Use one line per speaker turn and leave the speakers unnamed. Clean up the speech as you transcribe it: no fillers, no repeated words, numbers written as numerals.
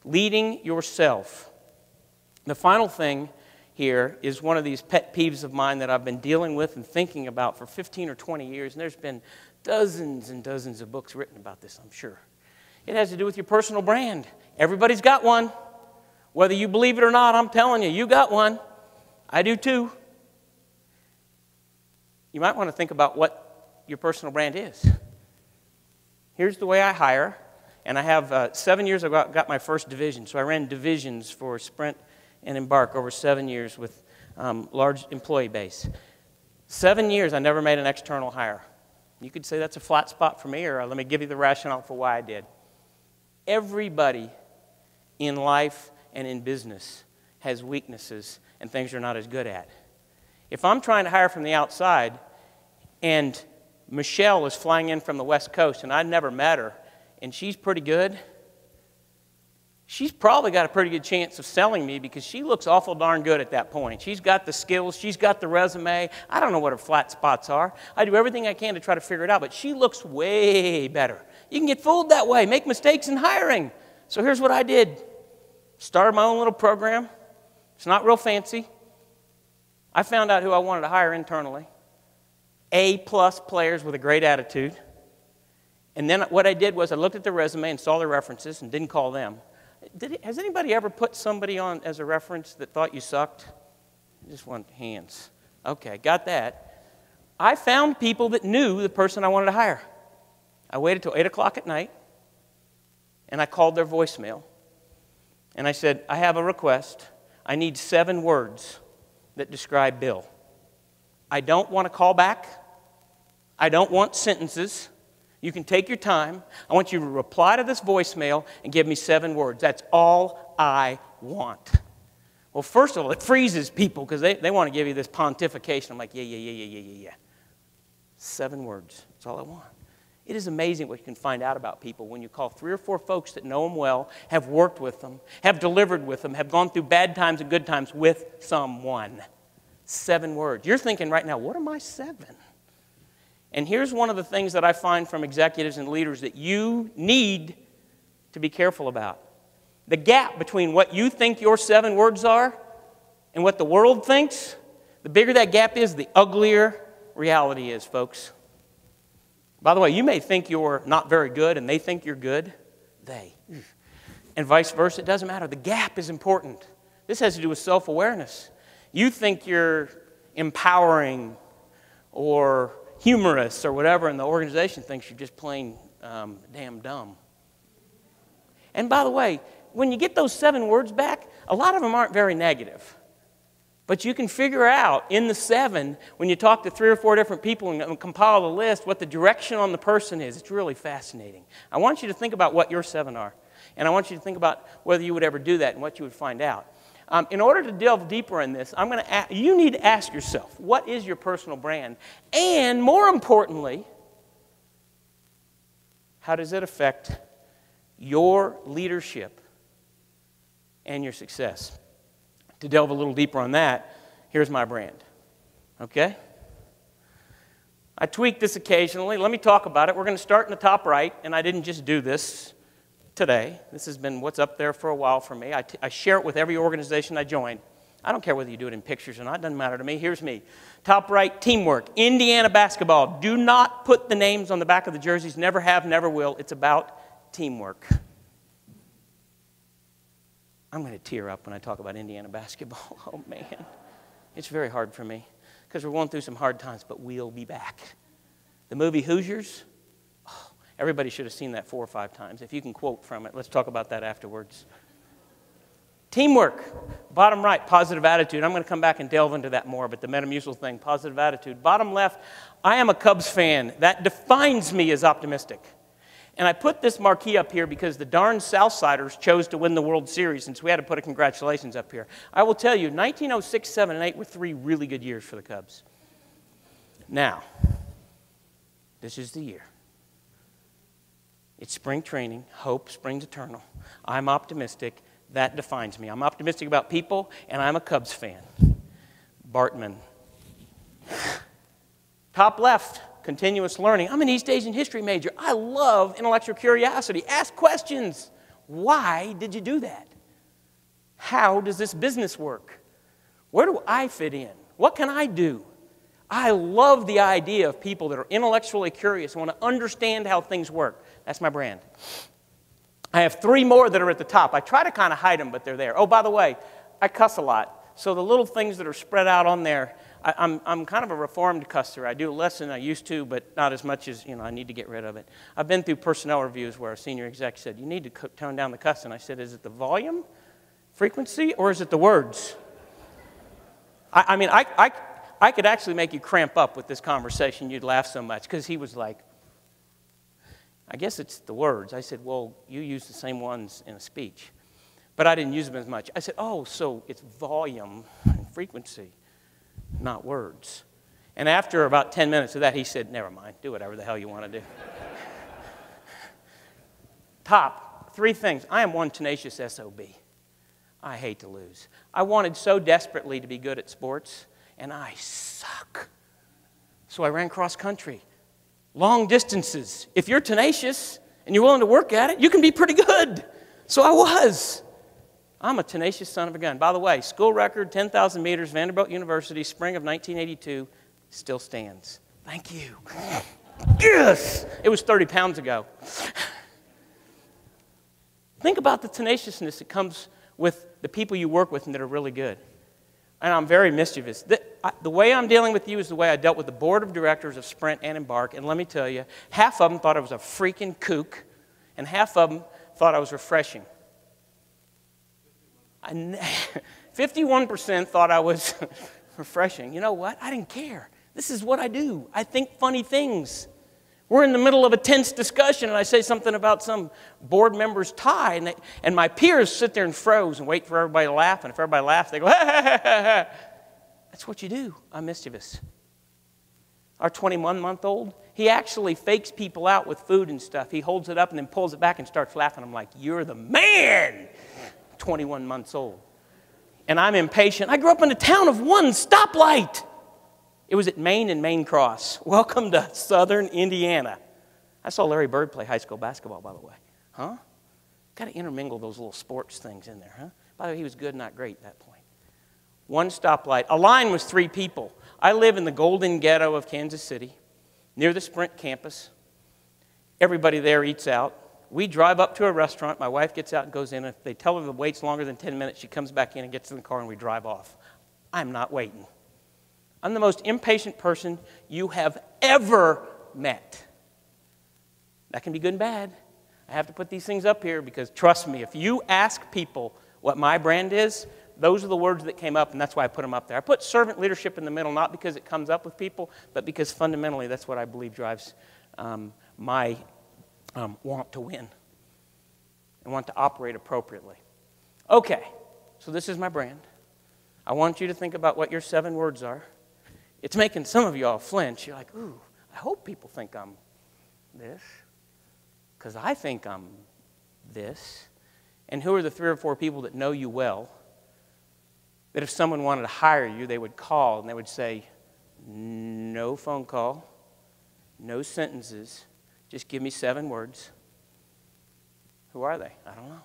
Leading yourself. The final thing here is one of these pet peeves of mine that I've been dealing with and thinking about for 15 or 20 years, and there's been dozens and dozens of books written about this, I'm sure. It has to do with your personal brand. Everybody's got one. Whether you believe it or not, I'm telling you, you got one. I do too. You might want to think about what your personal brand is. Here's the way I hire, and I have 7 years ago got my first division. So I ran divisions for Sprint and Embark over 7 years with large employee base. 7 years, I never made an external hire. You could say that's a flat spot for me, or let me give you the rationale for why I did. Everybody in life and in business has weaknesses and things they're not as good at. If I'm trying to hire from the outside and Michelle is flying in from the West Coast and I never met her and she's pretty good, she's probably got a pretty good chance of selling me because she looks awful darn good at that point. She's got the skills, she's got the resume. I don't know what her flat spots are. I do everything I can to try to figure it out, but she looks way better. You can get fooled that way, make mistakes in hiring. So here's what I did. Started my own little program. It's not real fancy. I found out who I wanted to hire internally. A-plus players with a great attitude. And then what I did was I looked at the resume and saw the references and didn't call them. Has anybody ever put somebody on as a reference that thought you sucked? I just want hands. Okay, got that. I found people that knew the person I wanted to hire. I waited till 8 o'clock at night, and I called their voicemail. And I said, I have a request. I need 7 words that describe Bill. I don't want to call back. I don't want sentences. You can take your time. I want you to reply to this voicemail and give me 7 words. That's all I want. Well, first of all, it freezes people because they want to give you this pontification. I'm like, yeah. 7 words. That's all I want. It is amazing what you can find out about people when you call 3 or 4 folks that know them well, have worked with them, have delivered with them, have gone through bad times and good times with someone. 7 words. You're thinking right now, what are my 7? And here's one of the things that I find from executives and leaders that you need to be careful about. The gap between what you think your 7 words are and what the world thinks, the bigger that gap is, the uglier reality is, folks. By the way, you may think you're not very good and they think you're good. And vice versa, it doesn't matter. The gap is important. This has to do with self-awareness. You think you're empowering or humorous or whatever, and the organization thinks you're just plain damn dumb. And by the way, when you get those 7 words back, a lot of them aren't very negative. But you can figure out in the 7, when you talk to 3 or 4 different people and compile the list, what the direction on the person is. It's really fascinating. I want you to think about what your 7 are. And I want you to think about whether you would ever do that and what you would find out. In order to delve deeper in this, you need to ask yourself, what is your personal brand? And more importantly, how does it affect your leadership and your success? To delve a little deeper on that, here's my brand. Okay? I tweak this occasionally. Let me talk about it. We're going to start in the top right, and I didn't just do this today. This has been what's up there for a while for me. I share it with every organization I join. I don't care whether you do it in pictures or not. It doesn't matter to me. Here's me. Top right, teamwork. Indiana basketball. Do not put the names on the back of the jerseys. Never have, never will. It's about teamwork. I'm going to tear up when I talk about Indiana basketball. Oh, man. It's very hard for me because we're going through some hard times, but we'll be back. The movie Hoosiers, everybody should have seen that 4 or 5 times. If you can quote from it, let's talk about that afterwards. Teamwork, bottom right, positive attitude. I'm going to come back and delve into that more, but the Metamucil thing, positive attitude. Bottom left, I am a Cubs fan. That defines me as optimistic. And I put this marquee up here because the darn Southsiders chose to win the World Series, and so we had to put a congratulations up here. I will tell you, 1906, 7, and 8 were 3 really good years for the Cubs. Now, this is the year. It's spring training. Hope springs eternal. I'm optimistic. That defines me. I'm optimistic about people, and I'm a Cubs fan. Bartman. Top left. Continuous learning. I'm an East Asian history major. I love intellectual curiosity. Ask questions. Why did you do that? How does this business work? Where do I fit in? What can I do? I love the idea of people that are intellectually curious and want to understand how things work. That's my brand. I have 3 more that are at the top. I try to kind of hide them, but they're there. Oh, by the way, I cuss a lot. So the little things that are spread out on there, I'm kind of a reformed cusser. I do less than I used to, but not as much as, I need to get rid of it. I've been through personnel reviews where a senior exec said, you need to tone down the cussing. I said, is it the volume, frequency, or is it the words? I could actually make you cramp up with this conversation. You'd laugh so much, because he was like, I guess it's the words. I said, well, you use the same ones in a speech. But I didn't use them as much. I said, oh, so it's volume and frequency, not words. And after about 10 minutes of that, he said, never mind, do whatever the hell you want to do. Top 3 things. I am one tenacious SOB. I hate to lose. I wanted so desperately to be good at sports, and I suck. So I ran cross country. Long distances. If you're tenacious and you're willing to work at it, you can be pretty good. So I was. I'm a tenacious son of a gun. By the way, school record, 10,000 meters, Vanderbilt University, spring of 1982, still stands. Thank you. Yes! It was 30 pounds ago. Think about the tenaciousness that comes with the people you work with and that are really good. And I'm very mischievous. The way I'm dealing with you is the way I dealt with the board of directors of Sprint and Embark. And let me tell you, half of them thought I was a freaking kook, and half of them thought I was refreshing. 51% thought I was refreshing. You know what? I didn't care. This is what I do. I think funny things. We're in the middle of a tense discussion, and I say something about some board member's tie, and my peers sit there and froze and wait for everybody to laugh, and if everybody laughs, they go, ha, ha, ha, ha. That's what you do. I'm mischievous. Our 21-month-old, he actually fakes people out with food and stuff. He holds it up and then pulls it back and starts laughing. I'm like, you're the man, 21 months old. And I'm impatient. I grew up in a town of 1 stoplight. It was at Maine and Maine Cross. Welcome to southern Indiana. I saw Larry Bird play high school basketball, by the way. Huh? Got to intermingle those little sports things in there, huh? By the way, he was good, not great at that point. 1 stoplight. A line was 3 people. I live in the Golden Ghetto of Kansas City, near the Sprint campus. Everybody there eats out. We drive up to a restaurant. My wife gets out and goes in. If they tell her the wait's longer than 10 minutes, she comes back in and gets in the car and we drive off. I'm not waiting. I'm the most impatient person you have ever met. That can be good and bad. I have to put these things up here because, trust me, if you ask people what my brand is, those are the words that came up, and that's why I put them up there. I put servant leadership in the middle, not because it comes up with people, but because fundamentally that's what I believe drives my want to win and want to operate appropriately. Okay, so this is my brand. I want you to think about what your 7 words are. It's making some of you all flinch. You're like, ooh, I hope people think I'm this, because I think I'm this. And who are the 3 or 4 people that know you well, that if someone wanted to hire you, they would call and they would say, no phone call, no sentences, just give me 7 words. Who are they? I don't know.